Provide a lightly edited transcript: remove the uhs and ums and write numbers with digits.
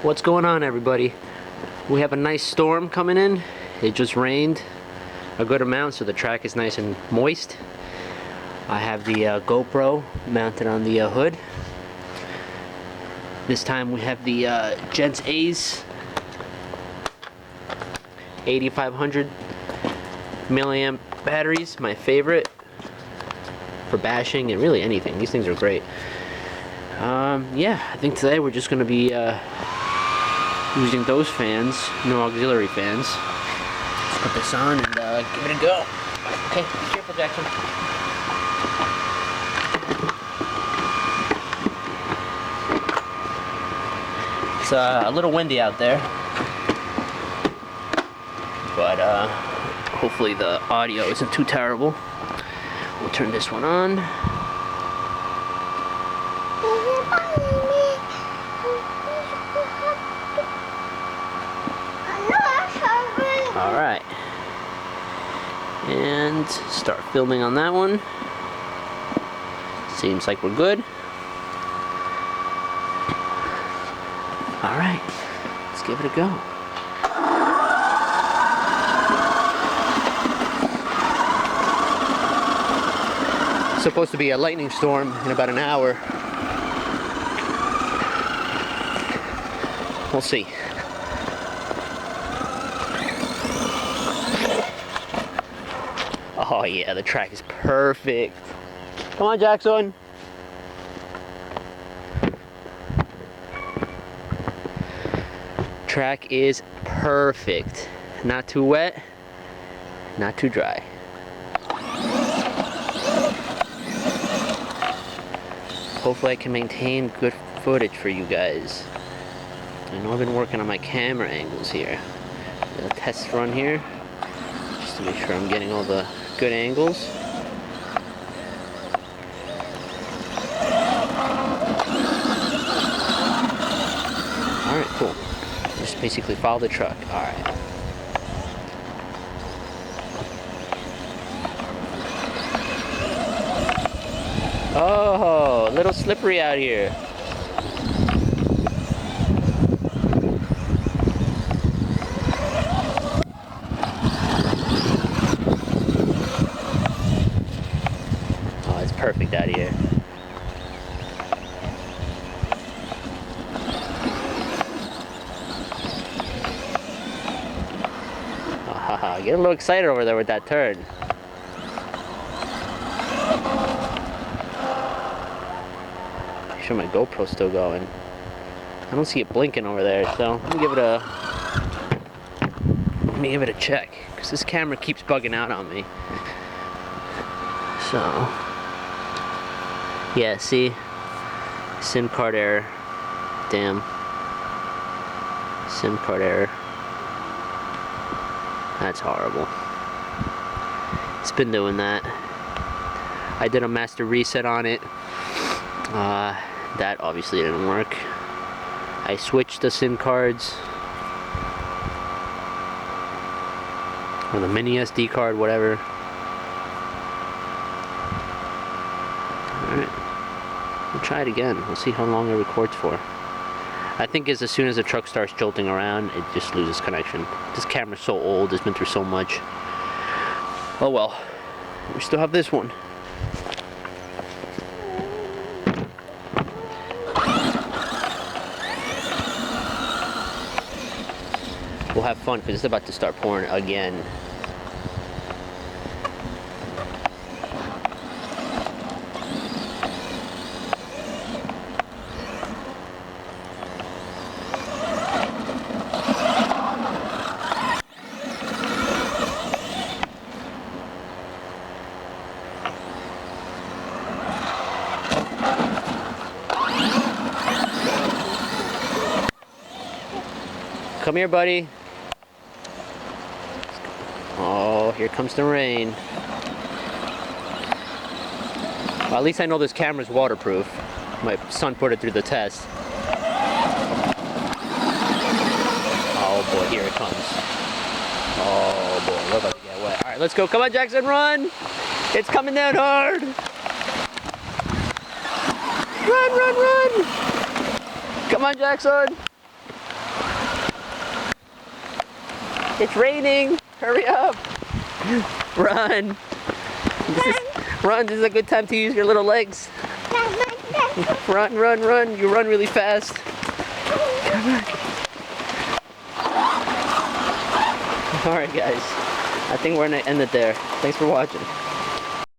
What's going on, everybody? We have a nice storm coming in. It just rained a good amount, so the track is nice and moist. I have the GoPro mounted on the hood. This time we have the Gents A's 8500 milliamp batteries, my favorite for bashing and really anything. These things are great. Yeah, I think today we're just going to be using those fans, no auxiliary fans. Let's put this on and give it a go. Okay, be careful, Jackson. It's a little windy out there, but hopefully the audio isn't too terrible. We'll turn this one on. Alright. And start filming on that one. Seems like we're good. Alright. Let's give it a go. It's supposed to be a lightning storm in about an hour. We'll see. Oh yeah, the track is perfect. Come on, Jackson. Track is perfect. Not too wet, not too dry. Hopefully I can maintain good footage for you guys. I know I've been working on my camera angles here. A test run here, just to make sure I'm getting all the good angles. Alright, cool. Just basically follow the truck. Alright. Oh, a little slippery out here. Perfect out here. Get a little excited over there with that turn. Make sure my GoPro's still going. I don't see it blinking over there, so let me give it a check, because this camera keeps bugging out on me. So yeah, see? SIM card error. Damn. SIM card error. That's horrible. It's been doing that. I did a master reset on it. That obviously didn't work. I switched the SIM cards. Or the mini SD card, whatever. Alright. We'll try it again. We'll see how long it records for. I think as soon as the truck starts jolting around, it just loses connection. This camera's so old, it's been through so much. Oh well. We still have this one. We'll have fun because it's about to start pouring again. Come here, buddy. Oh, here comes the rain. Well, at least I know this camera's waterproof. My son put it through the test. Oh boy, here it comes. Oh boy, we're about to get wet. Alright, let's go. Come on, Jackson, run! It's coming down hard! Run, run, run! Come on, Jackson! It's raining. Hurry up. Run. Run. This is a good time to use your little legs. Run, run, run. You run really fast. Come on. Alright guys, I think we're going to end it there. Thanks for watching.